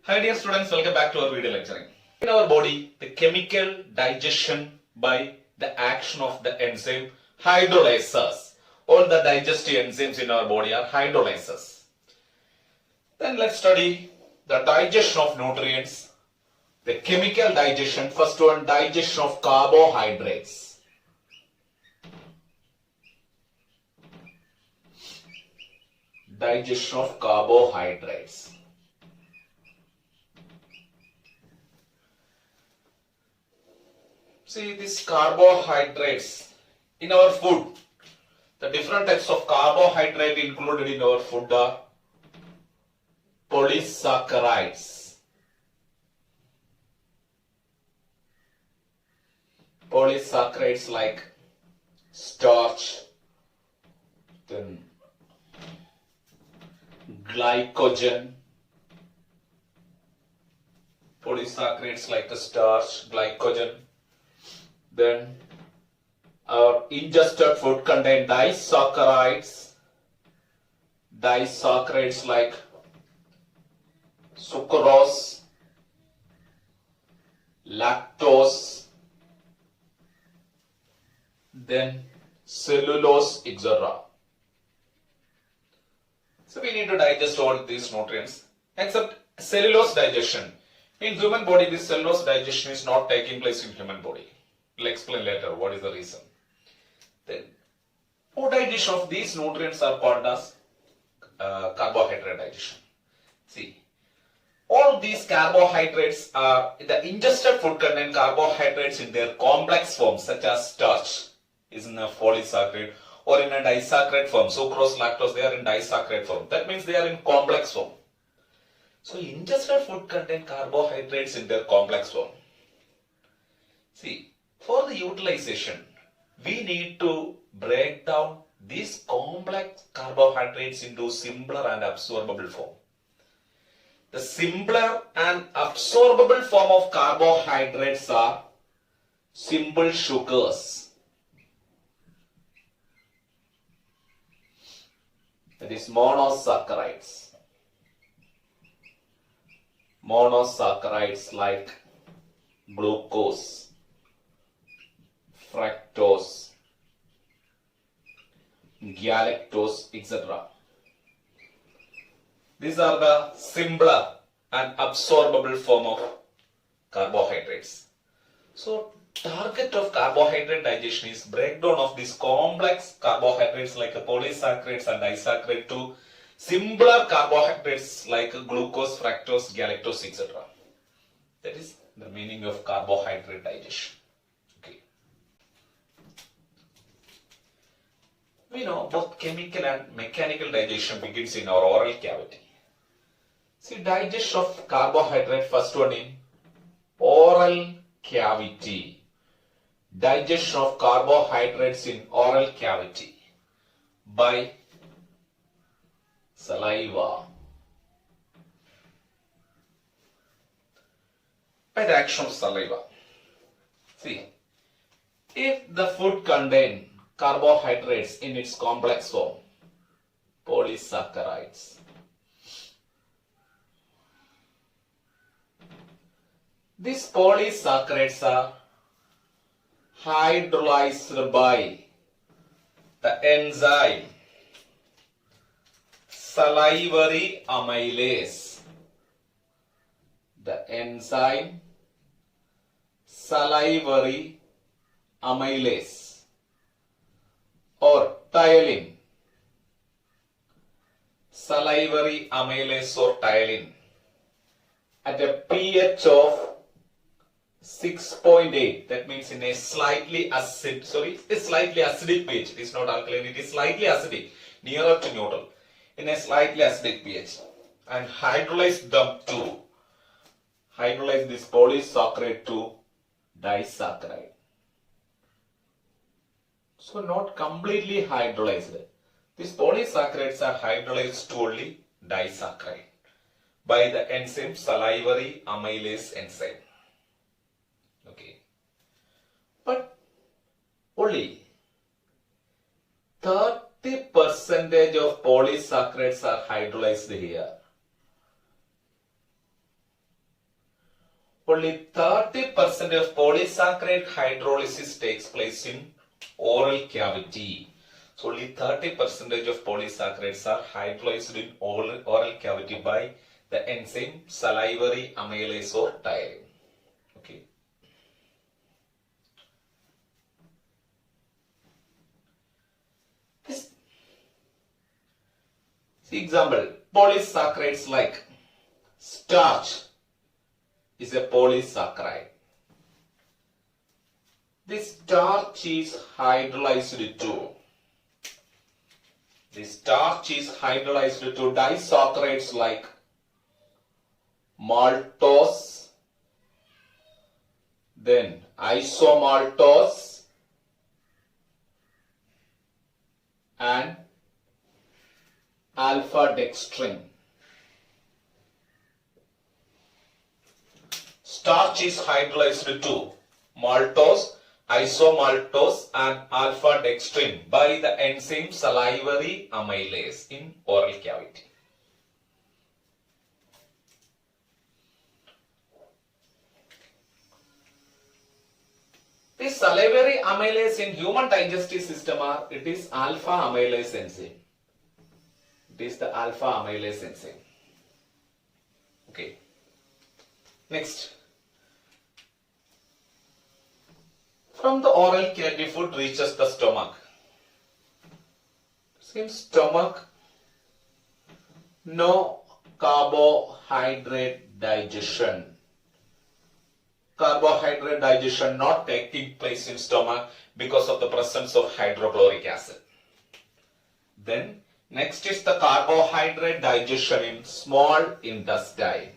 Hi dear students, welcome back to our video lecturing. In our body, the chemical digestion by the action of the enzyme hydrolyzers. All the digestive enzymes in our body are hydrolyzers. Then let's study the digestion of nutrients. The chemical digestion, first one, digestion of carbohydrates. Digestion of carbohydrates. See these carbohydrates in our food. The different types of carbohydrate included in our food are polysaccharides. Polysaccharides like starch, then glycogen. Polysaccharides like the starch, glycogen. Then our ingested food contain disaccharides. Disaccharides like sucrose, lactose, then cellulose, etc. So we need to digest all these nutrients except cellulose digestion. In human body, this cellulose digestion is not taking place in human body. We'll explain later what is the reason. Then, food digestion of these nutrients are called as carbohydrate digestion. See, all these carbohydrates are, the ingested food contain carbohydrates in their complex form, such as starch is in a polysaccharide or in a disaccharide form. Sucrose, lactose, they are in disaccharide form. That means they are in complex form. So, ingested food contain carbohydrates in their complex form. See, for the utilization, we need to break down these complex carbohydrates into simpler and absorbable form. The simpler and absorbable form of carbohydrates are simple sugars. That is monosaccharides. Monosaccharides like glucose, fructose, galactose, etc. These are the simpler and absorbable form of carbohydrates. So, target of carbohydrate digestion is breakdown of these complex carbohydrates like polysaccharides and disaccharides to simpler carbohydrates like glucose, fructose, galactose, etc. That is the meaning of carbohydrate digestion. We know both chemical and mechanical digestion begins in our oral cavity. See, digestion of carbohydrate, first one in oral cavity. Digestion of carbohydrates in oral cavity by saliva. By the action of saliva. See, if the food contains carbohydrates in its complex form, polysaccharides, these polysaccharides are hydrolyzed by the enzyme salivary amylase. The enzyme salivary amylase or ptyalin, salivary amylase or ptyalin at a pH of 6.8. That means in a slightly acidic pH. It is not alkaline, it is slightly acidic, nearer to neutral, in a slightly acidic pH, and hydrolyze this polysaccharide to disaccharide. So not completely hydrolyzed. These polysaccharides are hydrolyzed to only disaccharide by the enzyme salivary amylase enzyme. Okay. But only 30% of polysaccharides are hydrolyzed here. only 30% of polysaccharide hydrolysis takes place in oral cavity. So only 30% of polysaccharides are hydrolyzed in oral cavity by the enzyme salivary amylase or tirin. Okay. This example, polysaccharides like starch is a polysaccharide. This starch is hydrolyzed to disaccharides like maltose, then isomaltose and alpha dextrin. Starch is hydrolyzed to maltose, isomaltose and alpha dextrin by the enzyme salivary amylase in oral cavity. This salivary amylase in human digestive system it is alpha amylase enzyme. It is the alpha amylase enzyme. Okay. Next. From the oral cavity, food reaches the stomach. In stomach, no carbohydrate digestion. Carbohydrate digestion not taking place in stomach because of the presence of hydrochloric acid. Then next is the carbohydrate digestion in small intestine.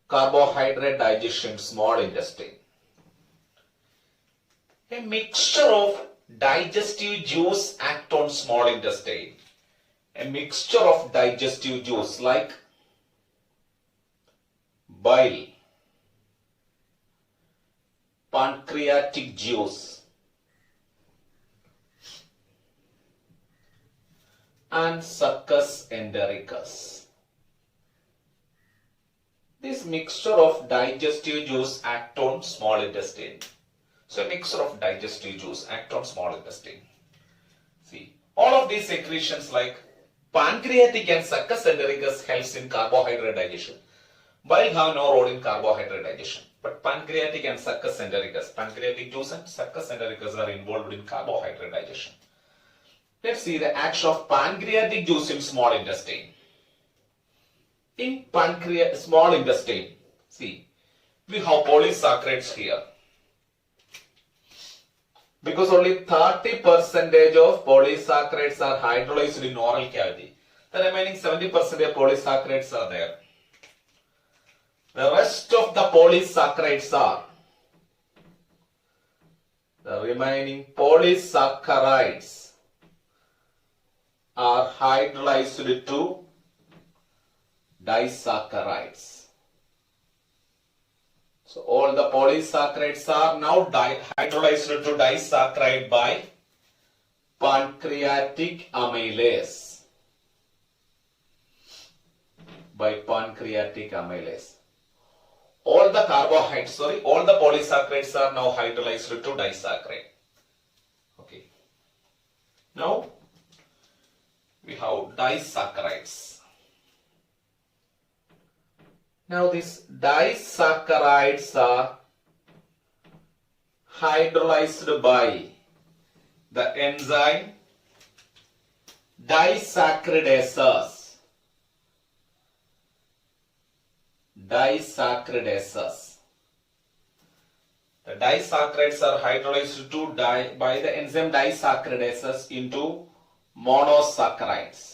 Carbohydrate digestion small intestine. A mixture of digestive juice act on small intestine. A mixture of digestive juice like bile, pancreatic juice and succus entericus. This mixture of digestive juice act on small intestine. So a mixture of digestive juice act on small intestine. See, all of these secretions like pancreatic and succus entericus helps in carbohydrate digestion. Bile have no role in carbohydrate digestion, but pancreatic and succus entericus, pancreatic juice and succus entericus are involved in carbohydrate digestion. Let's see the action of pancreatic juice in small intestine. In small intestine, see, we have polysaccharides here. Because only 30% of polysaccharides are hydrolyzed in oral cavity. The remaining 70% of polysaccharides are there. The rest of the polysaccharides are, the remaining polysaccharides are hydrolyzed to disaccharides. So all the polysaccharides are now hydrolyzed to disaccharide by pancreatic amylase. All the carbohydrates, all the polysaccharides are now hydrolyzed to disaccharide. Okay. Now we have disaccharides. Now these disaccharides are hydrolyzed by the enzyme disaccharidases. The disaccharides are hydrolyzed by the enzyme disaccharidases into monosaccharides.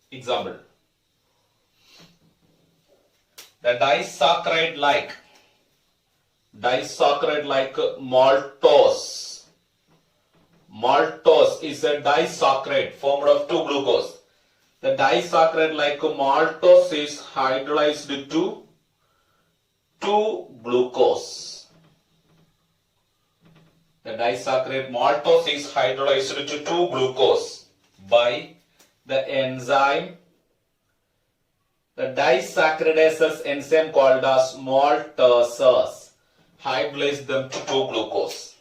Example. The disaccharide like maltose. Maltose is a disaccharide formed of 2 glucose. The disaccharide like maltose is hydrolyzed to 2 glucose. The disaccharide maltose is hydrolyzed to 2-glucose by the enzyme, the disaccharidases enzyme called as maltases, hydrolyze them to 2-glucose.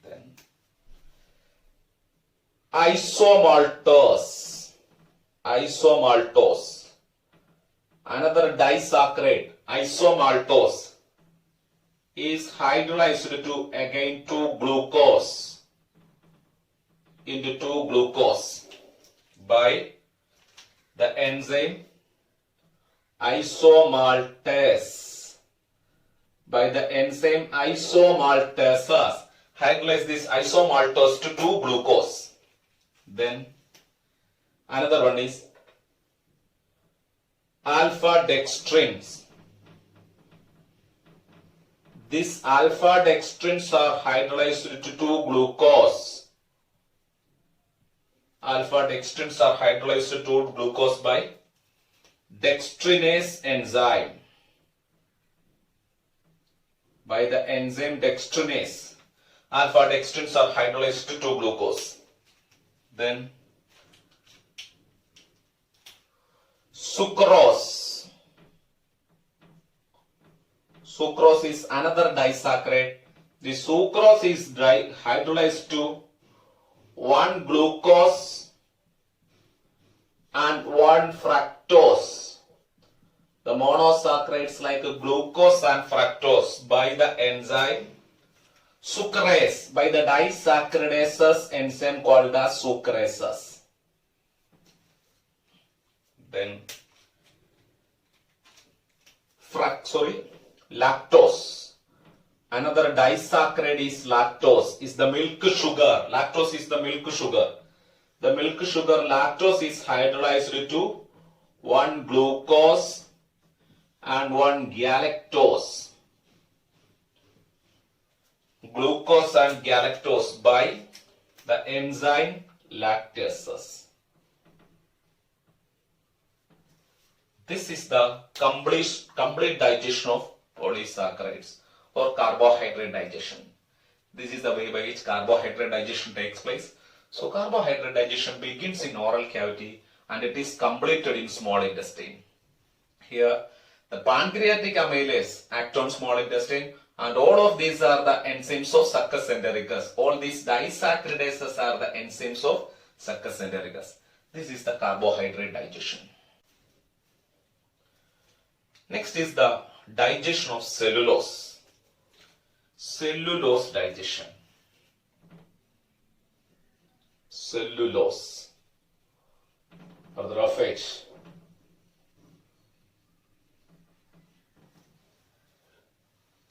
Then isomaltose, another disaccharide, isomaltose, is hydrolyzed to again 2-glucose into 2-glucose by the enzyme isomaltase. By the enzyme isomaltases, hydrolyze this isomaltose to 2-glucose. Then another one is alpha dextrins. These alpha dextrins are hydrolyzed to 2-glucose. Alpha dextrins are hydrolyzed to 2-glucose by dextrinase enzyme. By the enzyme dextrinase, alpha dextrins are hydrolyzed to 2-glucose. Then sucrose. Sucrose is another disaccharide. The sucrose is hydrolyzed to 1-glucose and 1-fructose. The monosaccharides like glucose and fructose by the enzyme sucrase, by the disaccharidases enzyme called as sucrases. Then lactose. Another disaccharide is lactose, is the milk sugar. Lactose is the milk sugar. The milk sugar lactose is hydrolyzed to 1-glucose and 1-galactose. Glucose and galactose by the enzyme lactases. This is the complete digestion of polysaccharides or carbohydrate digestion. This is the way by which carbohydrate digestion takes place. So carbohydrate digestion begins in oral cavity and it is completed in small intestine. Here the pancreatic amylase act on small intestine, and all of these are the enzymes of succus entericus. All these disaccharadases are the enzymes of succus entericus. This is the carbohydrate digestion. Next is the digestion of cellulose. Cellulose digestion. Cellulose or the roughage.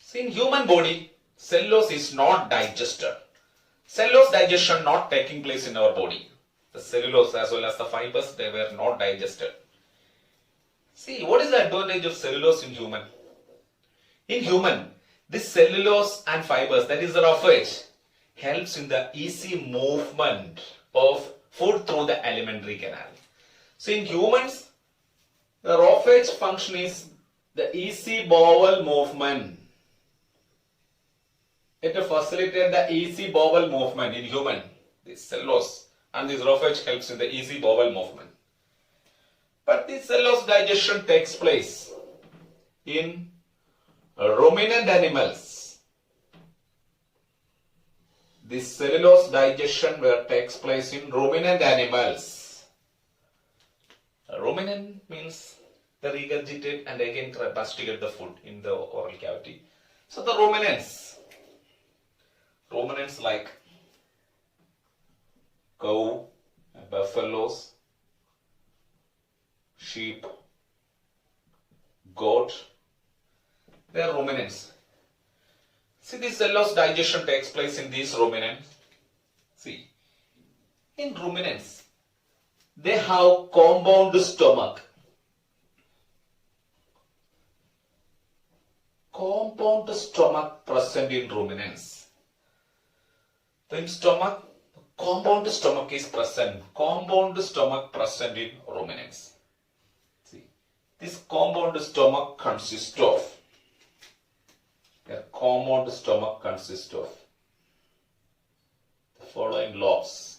See, in human body, cellulose is not digested. Cellulose digestion not taking place in our body. The cellulose as well as the fibers, they were not digested. See, what is the advantage of cellulose in human? In human, this cellulose and fibers, that is the roughage, helps in the easy movement of food through the alimentary canal. So in humans, the roughage function is the easy bowel movement. It facilitates the easy bowel movement in human. This cellulose and this roughage helps in the easy bowel movement. But this cellulose digestion takes place in ruminant animals. This cellulose digestion takes place in ruminant animals. Ruminant means they regurgitate and again masticate the food in the oral cavity. So the ruminants like cow, buffaloes, sheep, goat, they are ruminants. See, this cellulose digestion takes place in these ruminants. See, in ruminants, they have compound stomach. Compound stomach present in ruminants. In stomach, compound stomach is present. Compound stomach present in ruminants. See, this compound stomach consists of following laws.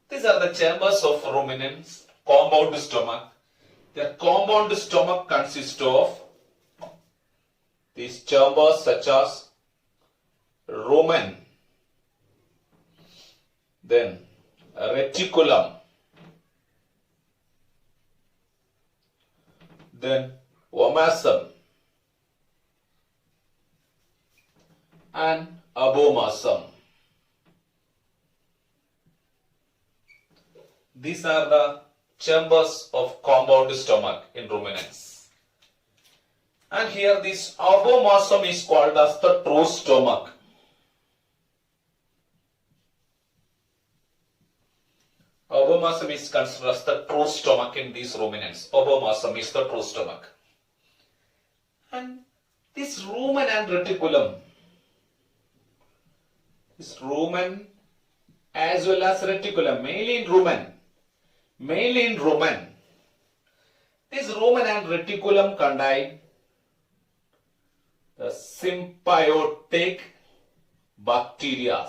These are the chambers of ruminants, compound stomach. Their compound stomach consists of these chambers such as rumen, then reticulum, then omasum and abomasum. These are the chambers of compound stomach in ruminants. And here this abomasum is called as the true stomach. Abomasum is considered as the true stomach in these ruminants. Abomasum is the true stomach. And this rumen and reticulum, this rumen as well as reticulum, mainly in rumen. This rumen and reticulum contain the symbiotic bacteria.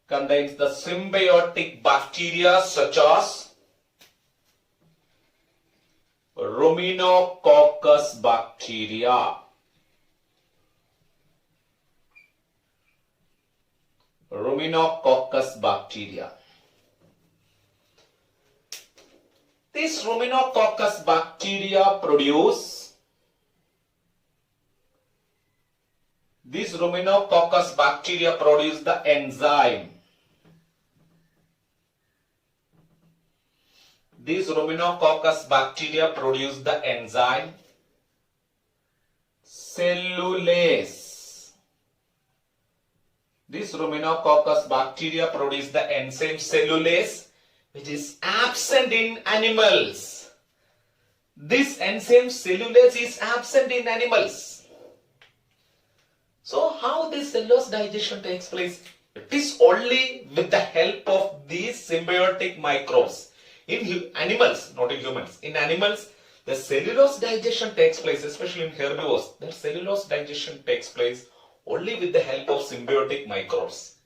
Contains the symbiotic bacteria such as Ruminococcus bacteria. Ruminococcus bacteria. These Ruminococcus bacteria produce the enzyme. These Ruminococcus bacteria produce the enzyme cellulase. These Ruminococcus bacteria produce the enzyme cellulase, which is absent in animals. This enzyme cellulase is absent in animals. So how this cellulose digestion takes place? It is only with the help of these symbiotic microbes. In animals, not in humans. In animals, the cellulose digestion takes place, especially in herbivores. The cellulose digestion takes place only with the help of symbiotic microbes.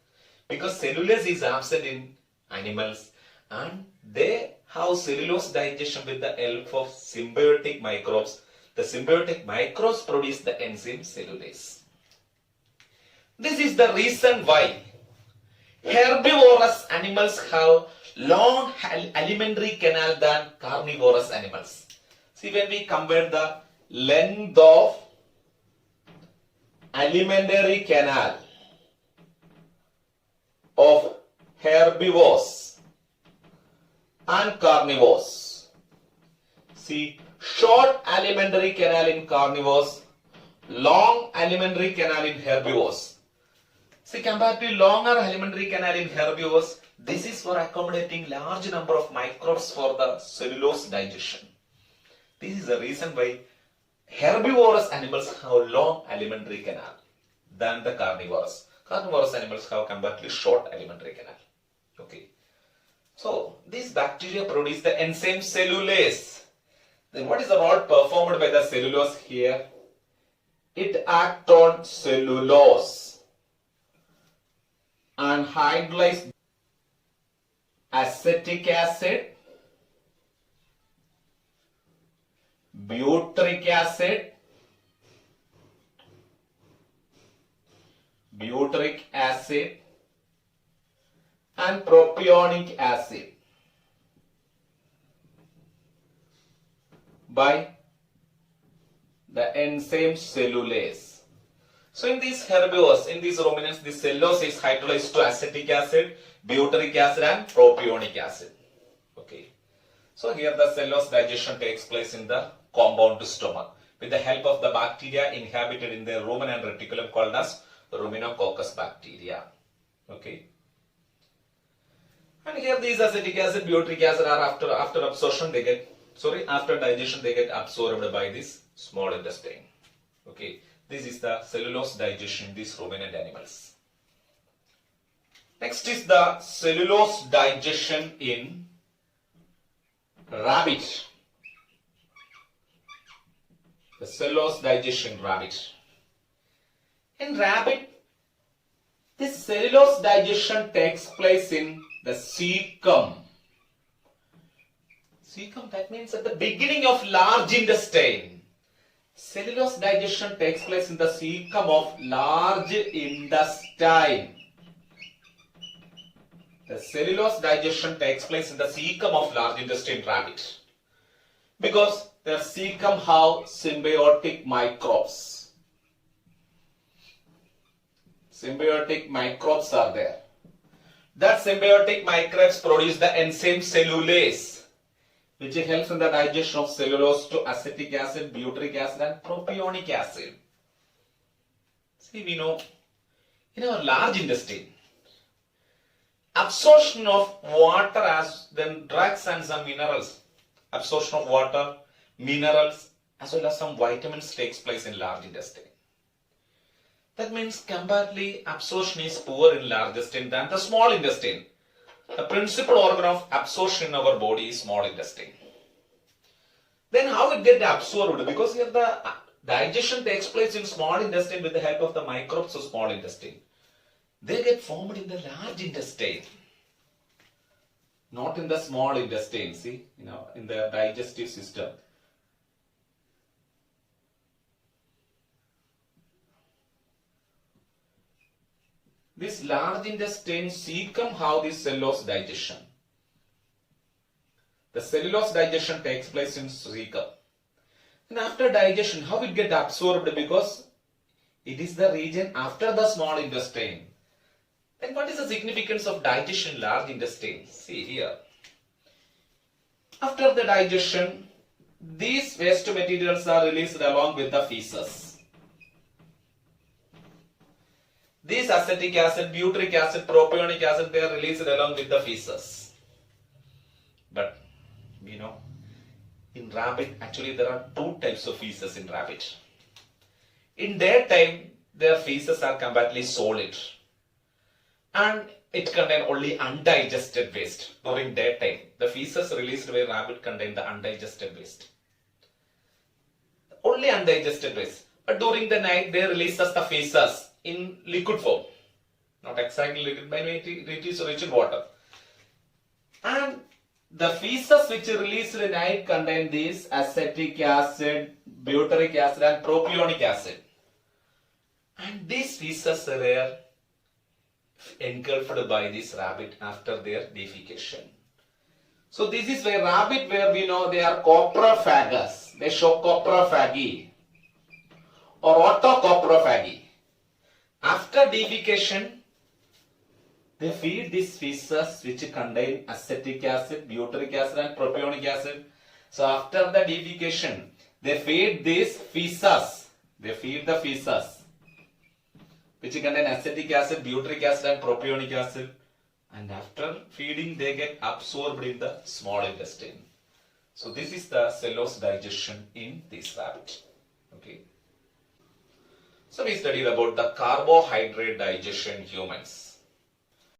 Because cellulase is absent in animals and they have cellulose digestion with the help of symbiotic microbes. The symbiotic microbes produce the enzyme cellulase. This is the reason why herbivorous animals have long alimentary canal than carnivorous animals. See, when we compare the length of alimentary canal of herbivores and carnivores. See, short alimentary canal in carnivores, long alimentary canal in herbivores. See, comparatively longer alimentary canal in herbivores, this is for accommodating large number of microbes for the cellulose digestion. This is the reason why herbivorous animals have long alimentary canal than the carnivorous. Carnivorous animals have comparatively short alimentary canal. Okay. So, these bacteria produce the enzyme cellulase. Then what is the role performed by the cellulose here? It acts on cellulose and hydrolyze acetic acid, butyric acid, and propionic acid by the enzyme cellulase. So in these herbivores, in these ruminants, the cellulose is hydrolyzed to acetic acid, butyric acid and propionic acid. Okay. So here the cellulose digestion takes place in the compound stomach with the help of the bacteria inhabited in the rumen and reticulum called as Ruminococcus bacteria. Okay. And here these acetic acid, butyric acid are after absorption after digestion they get absorbed by this small intestine. Okay. This is the cellulose digestion in these ruminant animals. Next is the cellulose digestion in rabbit. The cellulose digestion in rabbit. In rabbit, this cellulose digestion takes place in the cecum. Cecum, that means at the beginning of large intestine. Cellulose digestion takes place in the cecum of large intestine. The cellulose digestion takes place in the cecum of large intestine rabbit. Because their cecum have symbiotic microbes. Symbiotic microbes are there. That symbiotic microbes produce the enzyme cellulase, which helps in the digestion of cellulose to acetic acid, butyric acid and propionic acid. See, we know in our large intestine, absorption of water as then drugs and some minerals, absorption of water, minerals as well as some vitamins takes place in large intestine. That means comparatively absorption is poor in large intestine than the small intestine. The principal organ of absorption in our body is small intestine. Then how it get absorbed? Because here the digestion takes place in small intestine with the help of the microbes of small intestine. They get formed in the large intestine, not in the small intestine. See, in the digestive system. This large intestine cecum have this cellulose digestion. The cellulose digestion takes place in cecum. And after digestion, how it get absorbed? Because it is the region after the small intestine. Then what is the significance of digestion in large intestine? See here. After the digestion, these waste materials are released along with the feces. These acetic acid, butyric acid, propionic acid, they are released along with the feces. But, in rabbit, actually there are two types of feces in rabbit. In daytime, their feces are completely solid. And it contains only undigested waste. During daytime, the feces released by rabbit contain the undigested waste. Only undigested waste. But during the night, they release us the feces in liquid form. Not exactly liquid, but it is rich in water. And the feces which are released at night contain these acetic acid, butyric acid and propionic acid. And these feces are engulfed by this rabbit after their defecation. So this is where rabbit, where we know they are coprophagous. They show coprophagy or autocoprophagy. After defecation, they feed these feces which contain acetic acid, butyric acid and propionic acid. So after the defecation, they feed these feces. They feed the feces which contain acetic acid, butyric acid and propionic acid. And after feeding, they get absorbed in the small intestine. So this is the cellulose digestion in this rabbit. Okay. So we studied about the carbohydrate digestion in humans.